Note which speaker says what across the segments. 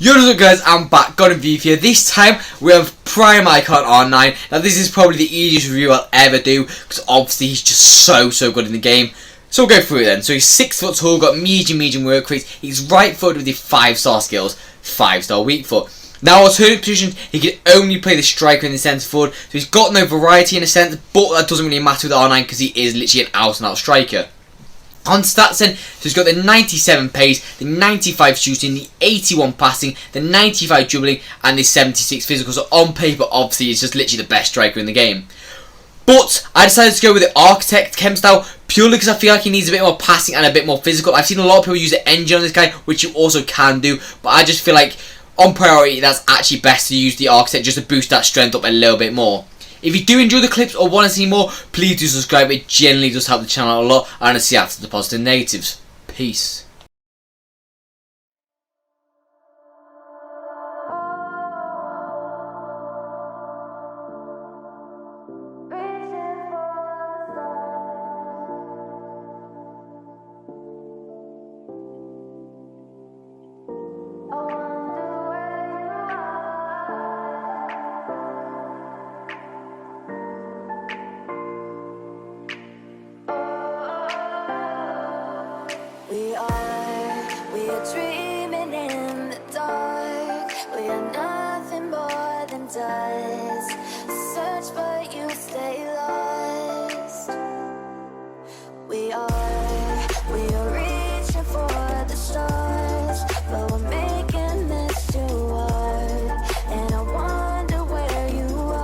Speaker 1: Yo, what's up guys, I'm back, got a review here. This time we have Prime Icon R9. Now this is probably the easiest review I'll ever do, because obviously he's just so good in the game. So we'll go through it then. So he's 6 foot tall, got medium work rate. He's right footed with the 5-star skills, 5-star weak foot. Now alternative positions, he can only play the striker in the centre forward, so he's got no variety in a sense, but that doesn't really matter with R9 because he is literally an out and out striker. On stats then, so he's got the 97 pace, the 95 shooting, the 81 passing, the 95 dribbling, and the 76 physical. So on paper, obviously, he's just literally the best striker in the game. But I decided to go with the Architect chem style purely because I feel like he needs a bit more passing and a bit more physical. I've seen a lot of people use the engine on this guy, which you also can do, but I just feel like on priority, that's actually best to use the Architect just to boost that strength up a little bit more. If you do enjoy the clips or want to see more, please do subscribe. It generally does help the channel a lot. And I'll see you after the positive and negatives. Peace.
Speaker 2: We are dreaming in the dark. We are nothing more than dust. Search but you stay lost. We are reaching for the stars, but we're making this too hard. And I wonder where you are.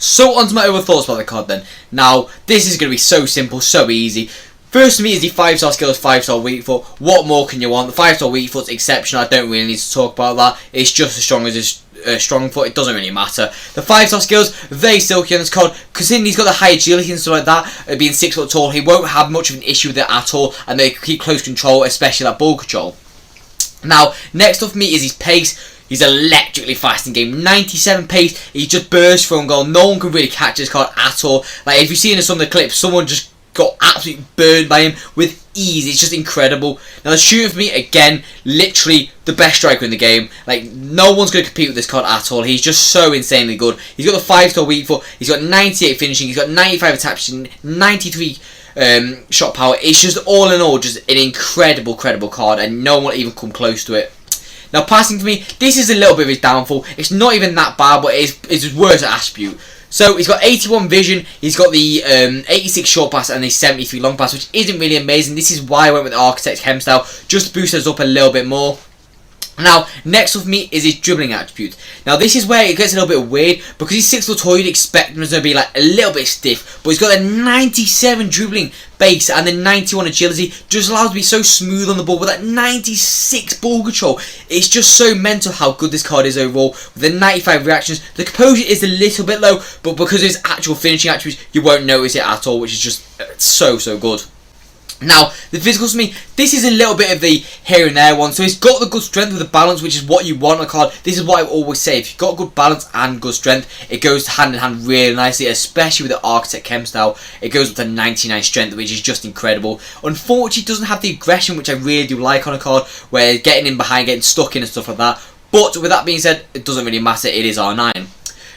Speaker 1: So on to my other thoughts about the card then. Now, this is going to be so simple, so easy. First to me is the 5-star skills, 5-star weak foot. What more can you want? The 5-star weak foot's exceptional. I don't really need to talk about that. It's just as strong as strong foot, it doesn't really matter. The 5-star skills, very silky on this card. Considering he's got the high agility and stuff like that, being 6 foot tall, he won't have much of an issue with it at all, and they keep close control, especially that ball control. Now, next up for me is his pace. He's electrically fast in game. 97 pace. He just bursts from goal. No one can really catch this card at all. Like, if you've seen some of the clips, someone just got absolutely burned by him with ease. It's just incredible. Now, the shooting for me, again, literally the best striker in the game. Like, no one's going to compete with this card at all. He's just so insanely good. He's got the 5-star weak foot. He's got 98 finishing. He's got 95 attack, 93 shot power. It's just all in all just an incredible card, and no one will even come close to it. Now, passing to me, this is a little bit of his downfall. It's not even that bad, but it's his worst attribute. So, he's got 81 vision, he's got the 86 short pass and the 73 long pass, which isn't really amazing. This is why I went with the Architect Chem style, just to boost us up a little bit more. Now, next up for me is his dribbling attribute. Now, this is where it gets a little bit weird, because he's 6 foot tall, you'd expect him to be like a little bit stiff, but he's got a 97 dribbling base and the 91 agility, just allows to be so smooth on the ball with that 96 ball control. It's just so mental how good this card is overall. With the 95 reactions, the composure is a little bit low, but because of his actual finishing attributes, you won't notice it at all, which is just so good. Now, the physicals for me, this is a little bit of the here and there one. So he's got the good strength with the balance, which is what you want on a card. This is what I always say. If you've got good balance and good strength, it goes hand in hand really nicely, especially with the Architect Chem style. It goes up to 99 strength, which is just incredible. Unfortunately, it doesn't have the aggression, which I really do like on a card, where getting in behind, getting stuck in and stuff like that. But with that being said, it doesn't really matter. It is R9.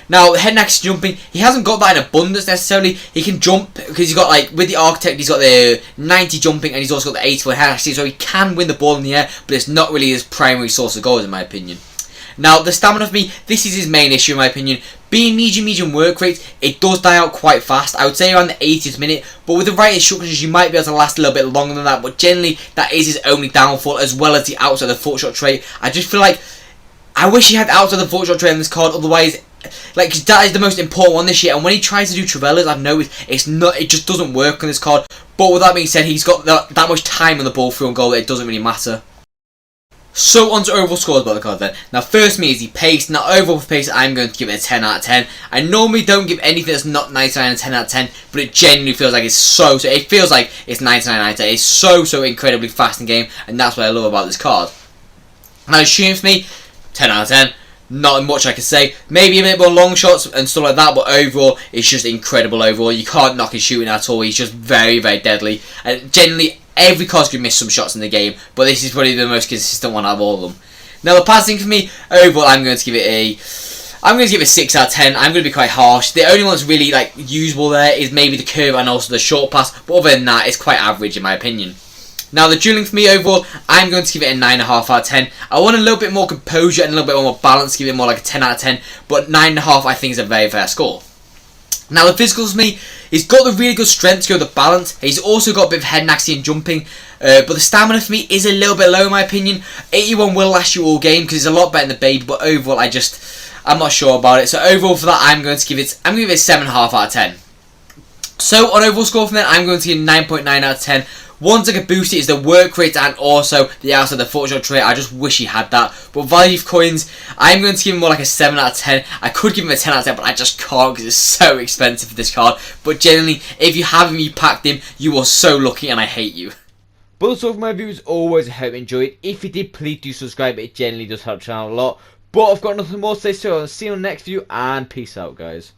Speaker 1: Now, head and axe jumping, he hasn't got that in abundance necessarily. He can jump because he's got, like, with the Architect, he's got the 90 jumping and he's also got the 84 head axe, so he can win the ball in the air, but it's not really his primary source of goals, in my opinion. Now, the stamina for me, this is his main issue, in my opinion. Being medium work rate, it does die out quite fast. I would say around the 80th minute, but with the right instructions, you might be able to last a little bit longer than that, but generally, that is his only downfall, as well as the outside of the foot shot trait. I just feel like, I wish he had the outside of the foot shot trait on this card, otherwise, like, that is the most important one this year, and when he tries to do Travellas, I've noticed it just doesn't work on this card. But with that being said, he's got that much time on the ball through and goal that it doesn't really matter. So on to overall scores about the card then. Now, first me is the pace. Now, overall for pace, I'm going to give it a 10 out of 10. I normally don't give anything that's not 99 and 10 out of 10, but it genuinely feels like it's it feels like it's 99 out of 10. It's so incredibly fast in game, and that's what I love about this card. Now, shooting for me, 10 out of 10. Not much I can say. Maybe a bit more long shots and stuff like that, but overall, it's just incredible overall. You can't knock his shooting at all. He's just very very and generally, every card's going to miss some shots in the game, but this is probably the most consistent one out of all of them. Now, the passing for me, overall, I'm going to give it a 6 out of 10. I'm going to be quite harsh. The only one that's really like usable there is maybe the curve and also the short pass, but other than that, it's quite average in my opinion. Now, the dueling for me overall, I'm going to give it a 9.5 out of 10. I want a little bit more composure and a little bit more balance, give it more like a 10 out of 10, but 9.5 I think is a very fair score. Now, the physicals for me, he's got the really good strength to go with the balance. He's also got a bit of head and axing and jumping, but the stamina for me is a little bit low in my opinion. 81 will last you all game because it's a lot better than the baby, but overall I'm not sure about it. So overall for that, I'm going to give it a 7.5 out of 10. So on overall score from that, I'm going to give 9.9 out of 10. One thing I could boost it is the work rate and also the outside of the foot shot trait. I just wish he had that. But value of coins, I'm going to give him more like a 7 out of 10. I could give him a 10 out of 10, but I just can't because it's so expensive for this card. But generally, if you have him, you packed him, you are so lucky and I hate you. But also for my views, always I hope you enjoyed. If you did, please do subscribe. It generally does help the channel a lot. But I've got nothing more to say, so I'll see you on the next video and peace out, guys.